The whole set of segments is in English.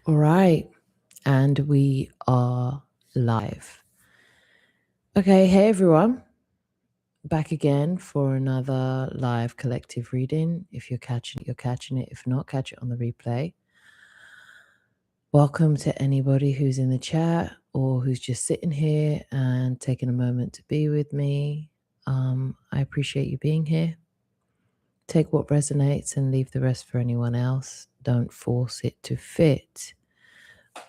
All right. And we are live. Okay. Hey, everyone. Back again for another live collective reading. If you're catching it, you're catching it. If not, catch it on the replay. Welcome to anybody who's in the chat or who's just sitting here and taking a moment to be with me. I appreciate you being here. Take what resonates and leave the rest for anyone else. Don't force it to fit.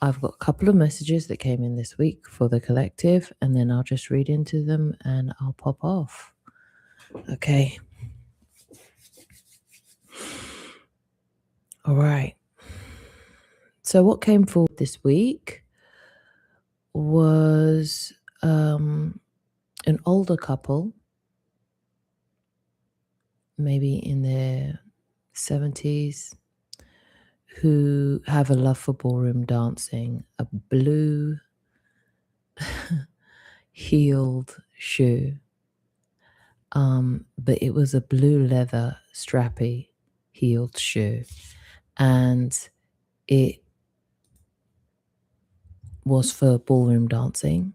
I've got a couple of messages that came in this week for the collective, and then I'll just read into them and I'll pop off. Okay. All right. So, what came forward this week was an older couple, maybe in their 70s, who have a love for ballroom dancing, a blue heeled shoe. But it was a blue leather strappy heeled shoe, and it was for ballroom dancing.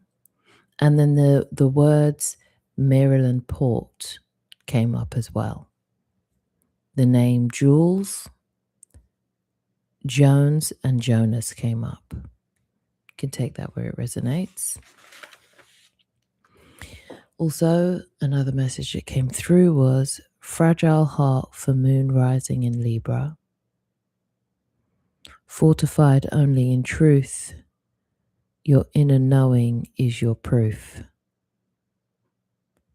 And then the words Marilyn Port came up as well. The name Jules, Jones, and Jonas came up. You can take that where it resonates. Also, another message that came through was fragile heart for moon rising in Libra. Fortified only in truth, your inner knowing is your proof.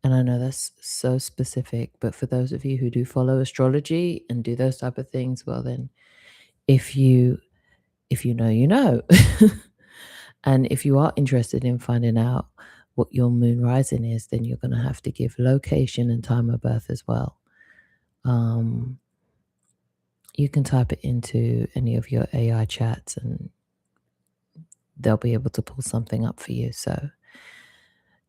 And I know that's so specific, but for those of you who do follow astrology and do those type of things, well then, if you know, you know. And if you are interested in finding out what your moon rising is, then you're going to have to give location and time of birth as well. You can type it into any of your AI chats and they'll be able to pull something up for you. So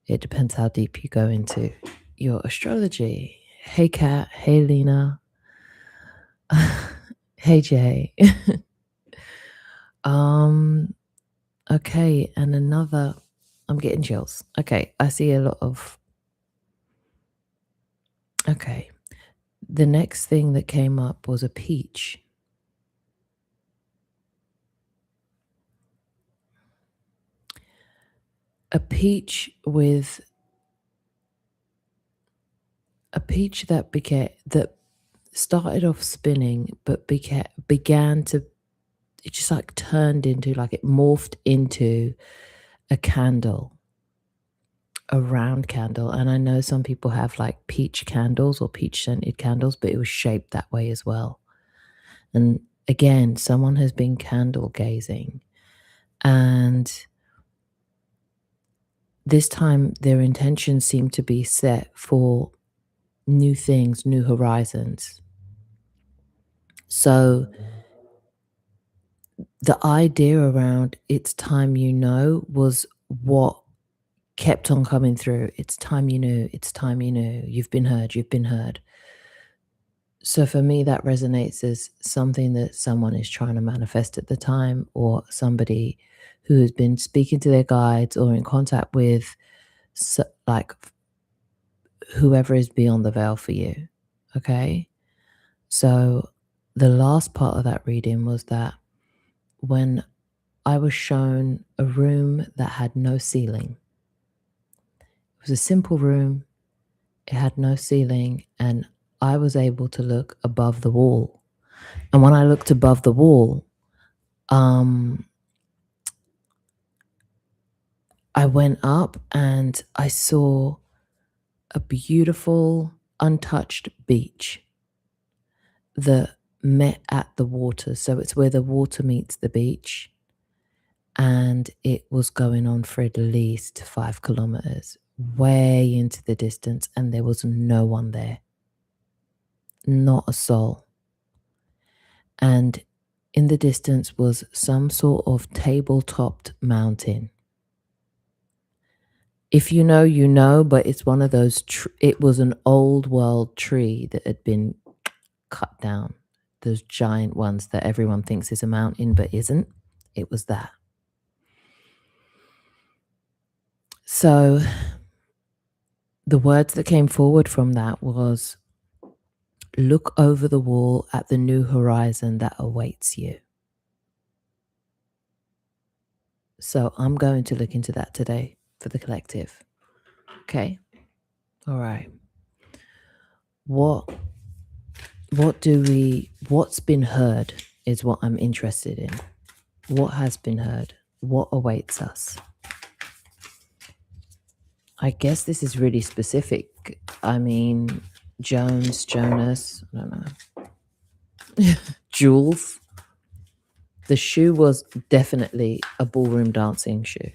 it depends how deep you go into your astrology. Hey, Kat. Hey, Lena. Hey, Jay. Okay, and another. I'm getting chills. Okay, I see a lot of. Okay, the next thing that came up was a peach. A peach with a peach that started off spinning, but began to, it just like turned into, like it morphed into a candle, a round candle. And I know some people have like peach candles or peach scented candles, but it was shaped that way as well. And again, someone has been candle gazing, and this time their intentions seem to be set for new things, new horizons. So the idea around it's time you know was what kept on coming through. It's time you knew, it's time you knew, you've been heard, you've been heard. So for me, that resonates as something that someone is trying to manifest at the time, or somebody who has been speaking to their guides or in contact with like whoever is beyond the veil for you. Okay. So the last part of that reading was that when I was shown a room that had no ceiling. It was a simple room. It had no ceiling, and I was able to look above the wall. And when I looked above the wall, I went up and I saw a beautiful, untouched beach that met at the water. So it's where the water meets the beach. And it was going on for at least 5 kilometers, way into the distance, and there was no one there. Not a soul. And in the distance was some sort of table-topped mountain. If you know, you know, but it's one of those, it was an old world tree that had been cut down. Those giant ones that everyone thinks is a mountain but isn't. It was that. So the words that came forward from that was, look over the wall at the new horizon that awaits you. So I'm going to look into that today for the collective. Okay. All right. What's been heard is what I'm interested in. What has been heard? What awaits us? I guess this is really specific. I mean, Jonas, I don't know. Jules. The shoe was definitely a ballroom dancing shoe.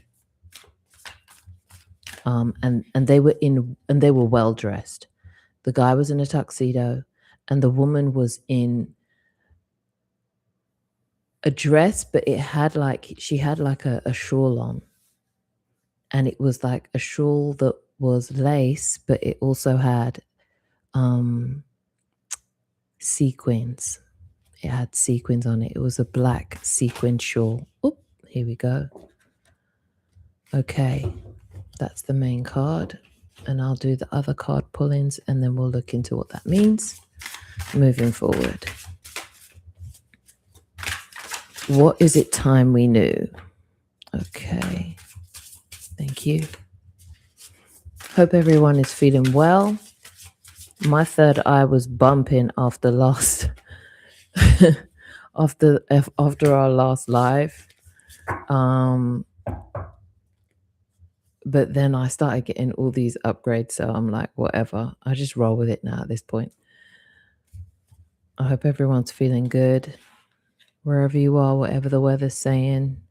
And they were well dressed. The guy was in a tuxedo, and the woman was in a dress, but she had like a shawl on, and it was like a shawl that was lace, but it also had sequins. It had sequins on it. It was a black sequin shawl. Oop, here we go. Okay, that's the main card, and I'll do the other card pull-ins, and then we'll look into what that means moving forward. What is it time we knew? Okay, thank you. Hope everyone is feeling well. My third eye was bumping after last after our last live. But then I started getting all these upgrades, so I'm like, whatever. I just roll with it now at this point. I hope everyone's feeling good wherever you are, whatever the weather's saying.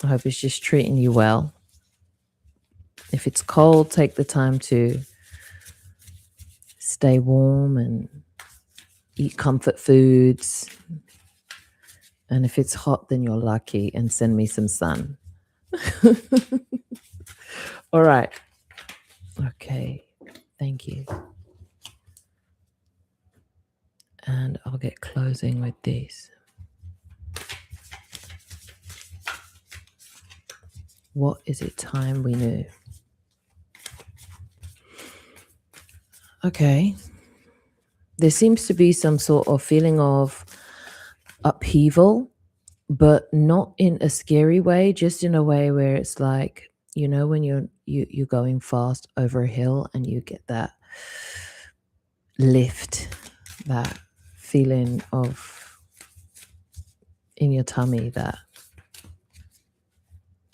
I hope it's just treating you well. If it's cold, take the time to stay warm and eat comfort foods. And if it's hot, then you're lucky, and send me some sun. All right. Okay. Thank you. And I'll get closing with this. What is it time we knew? Okay. There seems to be some sort of feeling of upheaval, but not in a scary way, just in a way where it's like, you know, when you're going fast over a hill and you get that lift, that feeling of in your tummy, that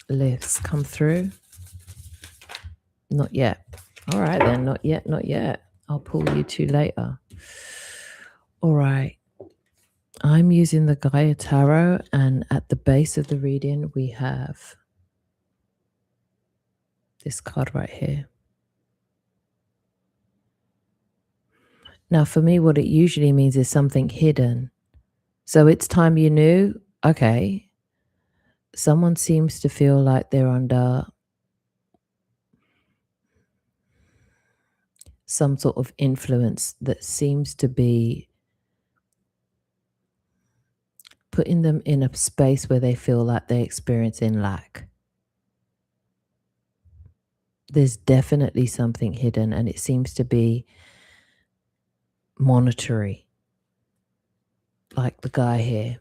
lifts come through. Not yet. All right then, not yet. I'll pull you two later. All right. I'm using the Gaia Tarot, and at the base of the reading we have this card right here. Now, for me, what it usually means is something hidden. So it's time you knew, okay, someone seems to feel like they're under some sort of influence that seems to be putting them in a space where they feel like they're experiencing lack. There's definitely something hidden, and it seems to be monetary. Like the guy here,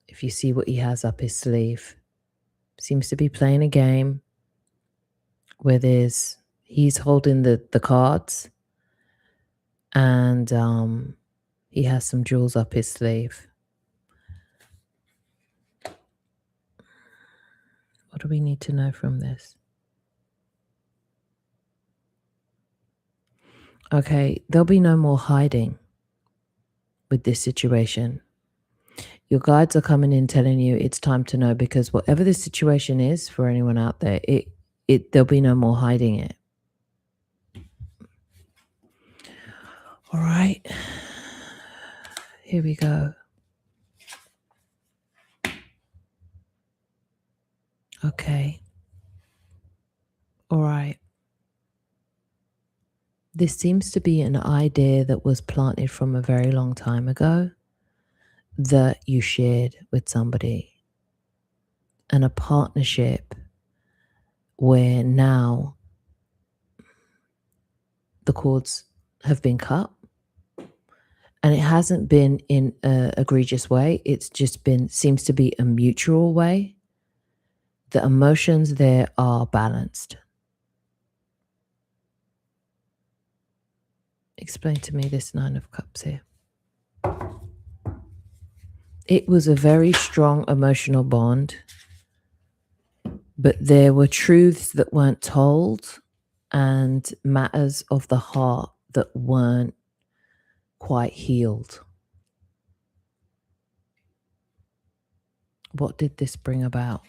if you see what he has up his sleeve, seems to be playing a game where he's holding the cards, and he has some jewels up his sleeve. What do we need to know from this? Okay, there'll be no more hiding with this situation. Your guides are coming in telling you it's time to know, because whatever this situation is for anyone out there, there'll be no more hiding it. All right. Here we go. Okay. All right. This seems to be an idea that was planted from a very long time ago that you shared with somebody. and a partnership where now the cords have been cut. And it hasn't been in an egregious way. It's just been, seems to be a mutual way. The emotions there are balanced. Explain to me this Nine of Cups here. It was a very strong emotional bond, but there were truths that weren't told and matters of the heart that weren't quite healed. What did this bring about?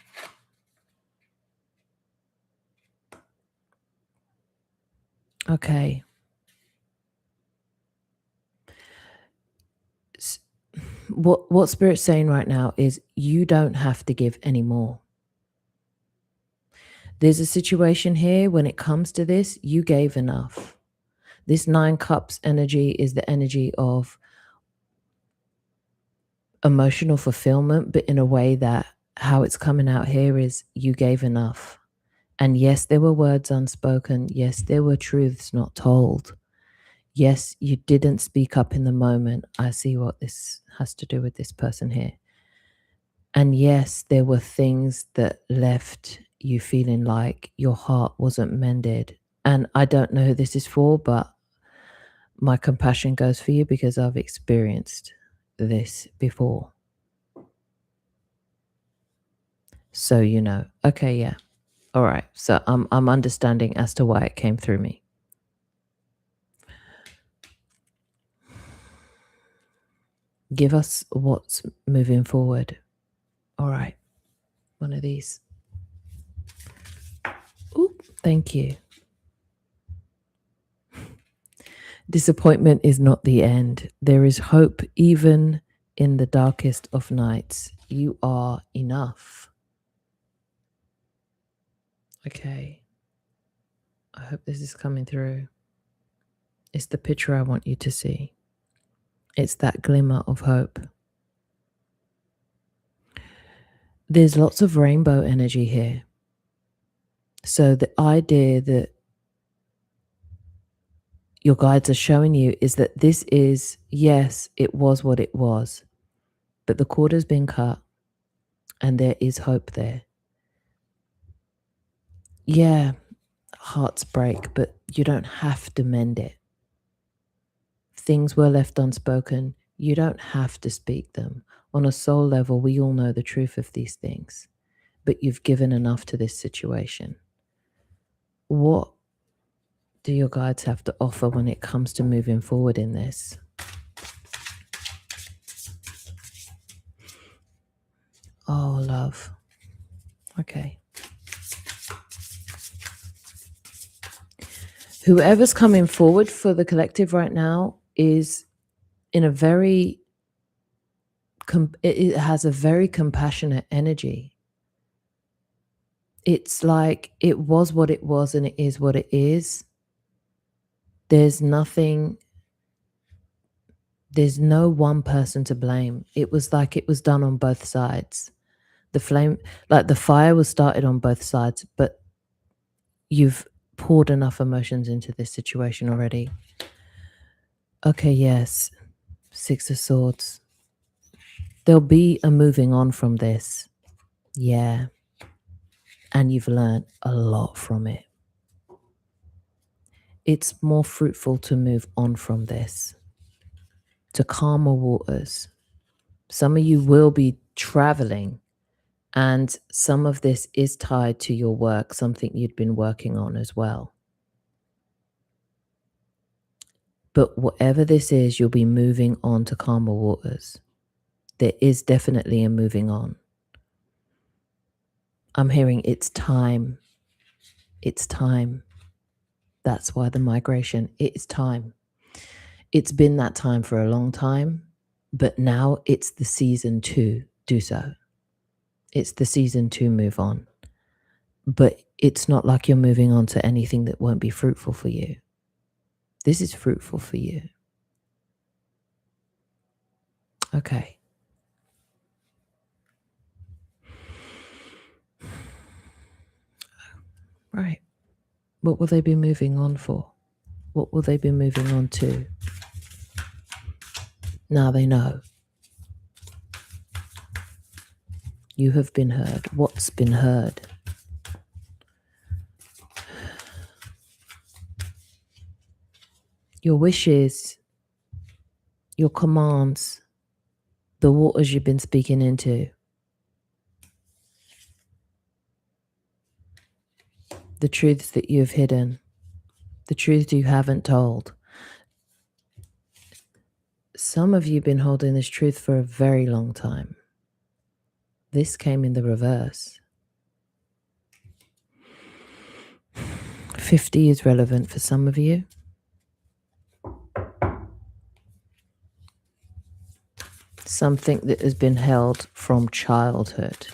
Okay. What Spirit's saying right now is you don't have to give anymore. There's a situation here when it comes to this, you gave enough. This 9 Cups energy is the energy of emotional fulfillment, but in a way that how it's coming out here is you gave enough. And yes, there were words unspoken. Yes, there were truths not told. Yes, you didn't speak up in the moment. I see what this has to do with this person here. And yes, there were things that left you feeling like your heart wasn't mended. And I don't know who this is for, but my compassion goes for you because I've experienced this before. So you know. Okay, yeah. All right. So I'm understanding as to why it came through me. Give us what's moving forward. All right. One of these. Ooh, thank you. Disappointment is not the end. There is hope even in the darkest of nights. You are enough. Okay. I hope this is coming through. It's the picture I want you to see. It's that glimmer of hope. There's lots of rainbow energy here. So the idea that your guides are showing you is that this is, yes, it was what it was, but the cord has been cut and there is hope there. Yeah, hearts break, but you don't have to mend it. Things were left unspoken. You don't have to speak them. On a soul level, we all know the truth of these things, but you've given enough to this situation. What do your guides have to offer when it comes to moving forward in this? Oh, love. Okay. Whoever's coming forward for the collective right now is in a very, it has a very compassionate energy. It's like it was what it was and it is what it is. There's nothing, there's no one person to blame. It was like it was done on both sides. The flame, like the fire was started on both sides, but you've poured enough emotions into this situation already. Okay, yes. 6 of Swords. There'll be a moving on from this. Yeah. And you've learned a lot from it. It's more fruitful to move on from this, to calmer waters. Some of you will be traveling, and some of this is tied to your work, something you'd been working on as well. But whatever this is, you'll be moving on to calmer waters. There is definitely a moving on. I'm hearing it's time. It's time. That's why the migration, it's time. It's been that time for a long time, but now it's the season to do so. It's the season to move on. But it's not like you're moving on to anything that won't be fruitful for you. This is fruitful for you. Okay. Right. What will they be moving on for? What will they be moving on to? Now they know. You have been heard. What's been heard? Your wishes, your commands, the waters you've been speaking into, the truths that you have hidden, the truths you haven't told. Some of you have been holding this truth for a very long time. This came in the reverse. 50 is relevant for some of you. Something that has been held from childhood.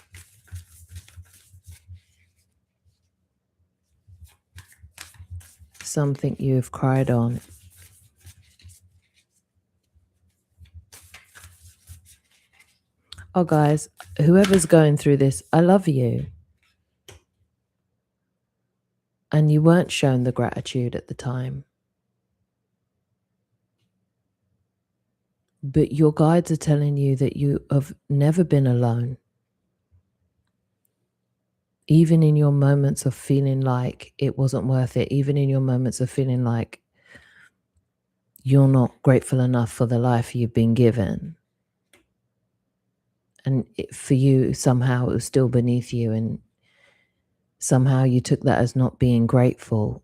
Something you have cried on. Oh, guys, whoever's going through this, I love you. And you weren't shown the gratitude at the time. But your guides are telling you that you have never been alone. Even in your moments of feeling like it wasn't worth it, even in your moments of feeling like you're not grateful enough for the life you've been given. And for you, somehow it was still beneath you, and somehow you took that as not being grateful.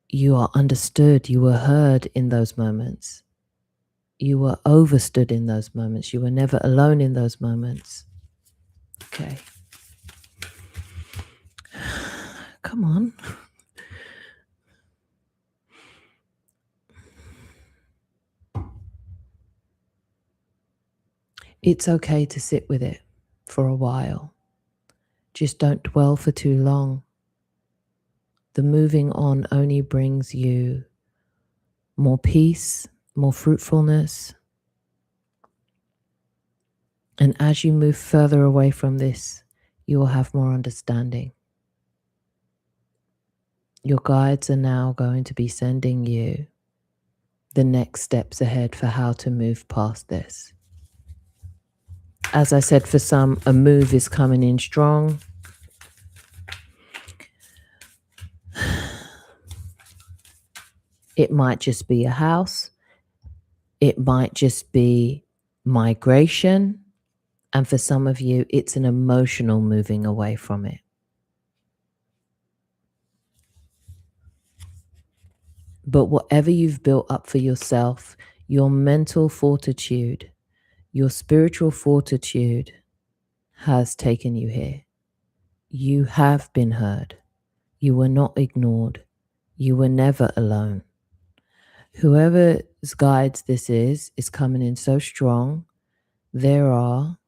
You are understood. You were heard in those moments. You were overstood in those moments. You were never alone in those moments. Okay. Come on. It's okay to sit with it for a while. Just don't dwell for too long. The moving on only brings you more peace, more fruitfulness. And as you move further away from this, you will have more understanding. Your guides are now going to be sending you the next steps ahead for how to move past this. As I said, for some, a move is coming in strong. It might just be a house. It might just be migration. And for some of you, it's an emotional moving away from it. But whatever you've built up for yourself, your mental fortitude, your spiritual fortitude has taken you here. You have been heard. You were not ignored. You were never alone. Whoever's guides this is coming in so strong. There are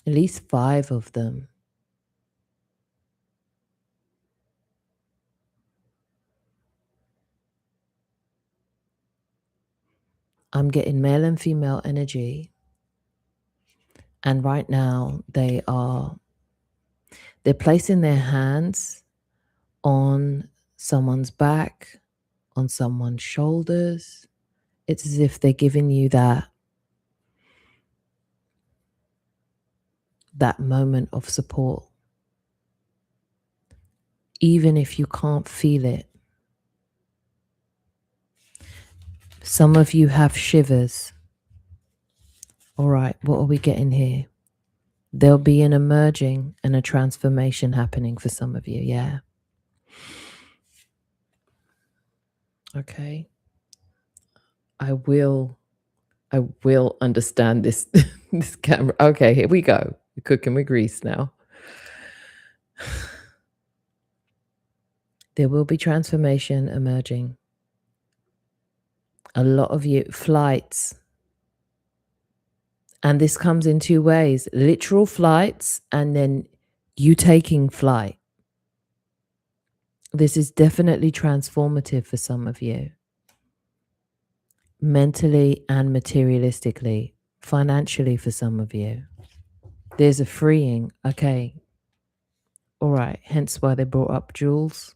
at least 5 of them. I'm getting male and female energy. And right now they're placing their hands on someone's back, on someone's shoulders. It's as if they're giving you that moment of support. Even if you can't feel it. Some of you have shivers. All right, what are we getting here? There'll be an emerging and a transformation happening for some of you, yeah. Okay. I will understand this this camera. Okay, here we go. We're cooking with grease now. There will be transformation emerging. A lot of you, flights. And this comes in 2 ways, literal flights and then you taking flight. This is definitely transformative for some of you. Mentally and materialistically, financially for some of you. There's a freeing. Okay. All right. Hence why they brought up jewels.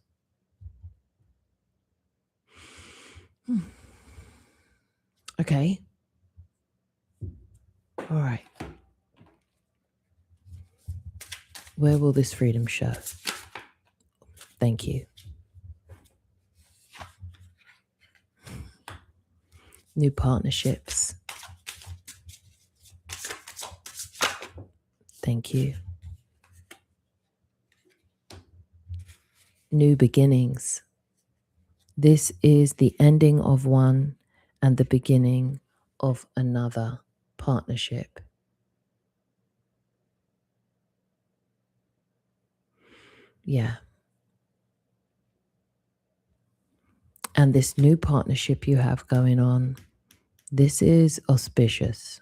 Okay. All right. Where will this freedom show? Thank you. New partnerships. Thank you. New beginnings. This is the ending of one and the beginning of another partnership. Yeah. And this new partnership you have going on, this is auspicious.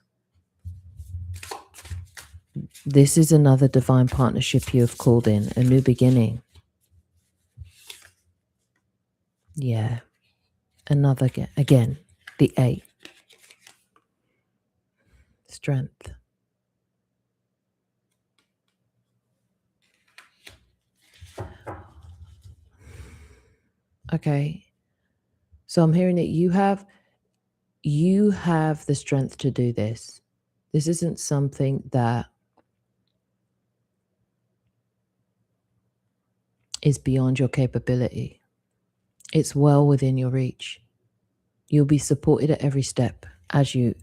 This is another divine partnership you have called in, a new beginning. Yeah. Another, again, the 8. Strength. Okay. So I'm hearing that you have the strength to do this. This isn't something that is beyond your capability. It's well within your reach. You'll be supported at every step as you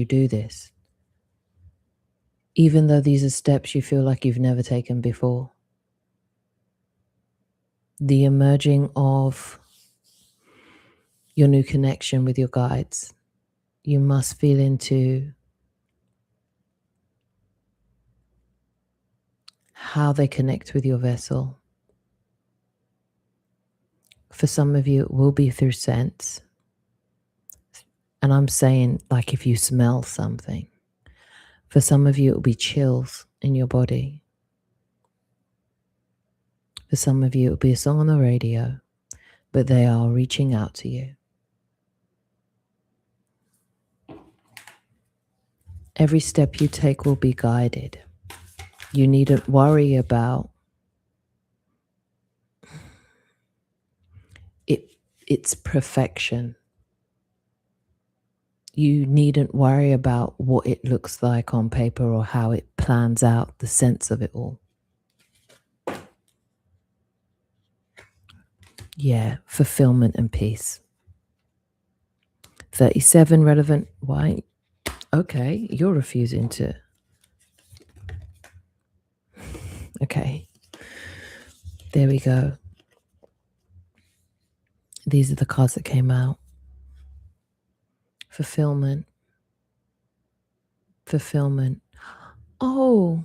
do this. Even though these are steps you feel like you've never taken before. The emerging of your new connection with your guides. You must feel into how they connect with your vessel. For some of you, it will be through sense. And I'm saying, like, if you smell something. For some of you, it will be chills in your body. For some of you, it will be a song on the radio, but they are reaching out to you. Every step you take will be guided. You needn't worry about its perfection. You needn't worry about what it looks like on paper or how it plans out, the sense of it all. Yeah, fulfillment and peace. 37 relevant. Why? Okay, you're refusing to. Okay. There we go. These are the cards that came out. Fulfillment. Fulfillment. Oh,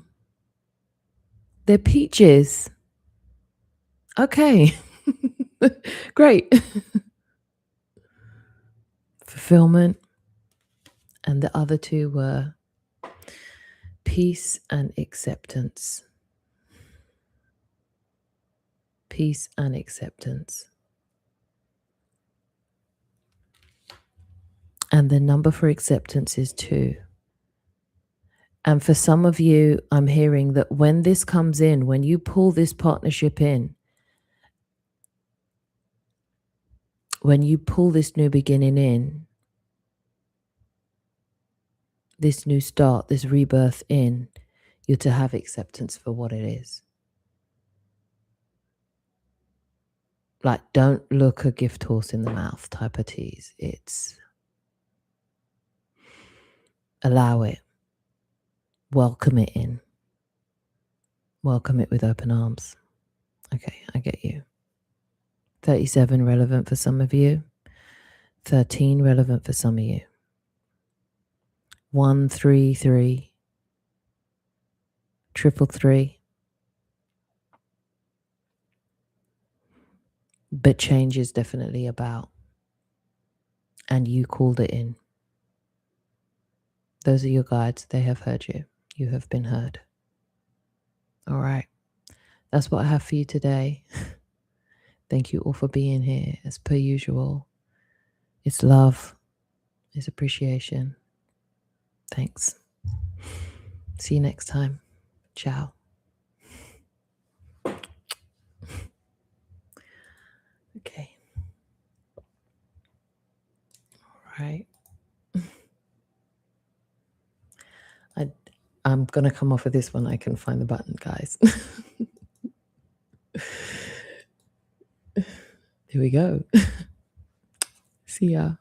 they're peaches. Okay. Great. Fulfillment. And the other two were peace and acceptance. Peace and acceptance. And the number for acceptance is 2. And for some of you, I'm hearing that when this comes in, when you pull this partnership in, when you pull this new beginning in, this new start, this rebirth in, you're to have acceptance for what it is. Like, don't look a gift horse in the mouth type of tease. It's allow it. Welcome it in. Welcome it with open arms. Okay, I get you. 37 relevant for some of you. 13 relevant for some of you. 133. 333. But change is definitely about. And you called it in. Those are your guides. They have heard you. You have been heard. All right. That's what I have for you today. Thank you all for being here. As per usual, it's love. It's appreciation. Thanks. See you next time. Ciao. Okay. All right. I'm going to come off of this when I can find the button, guys. Here we go. See ya.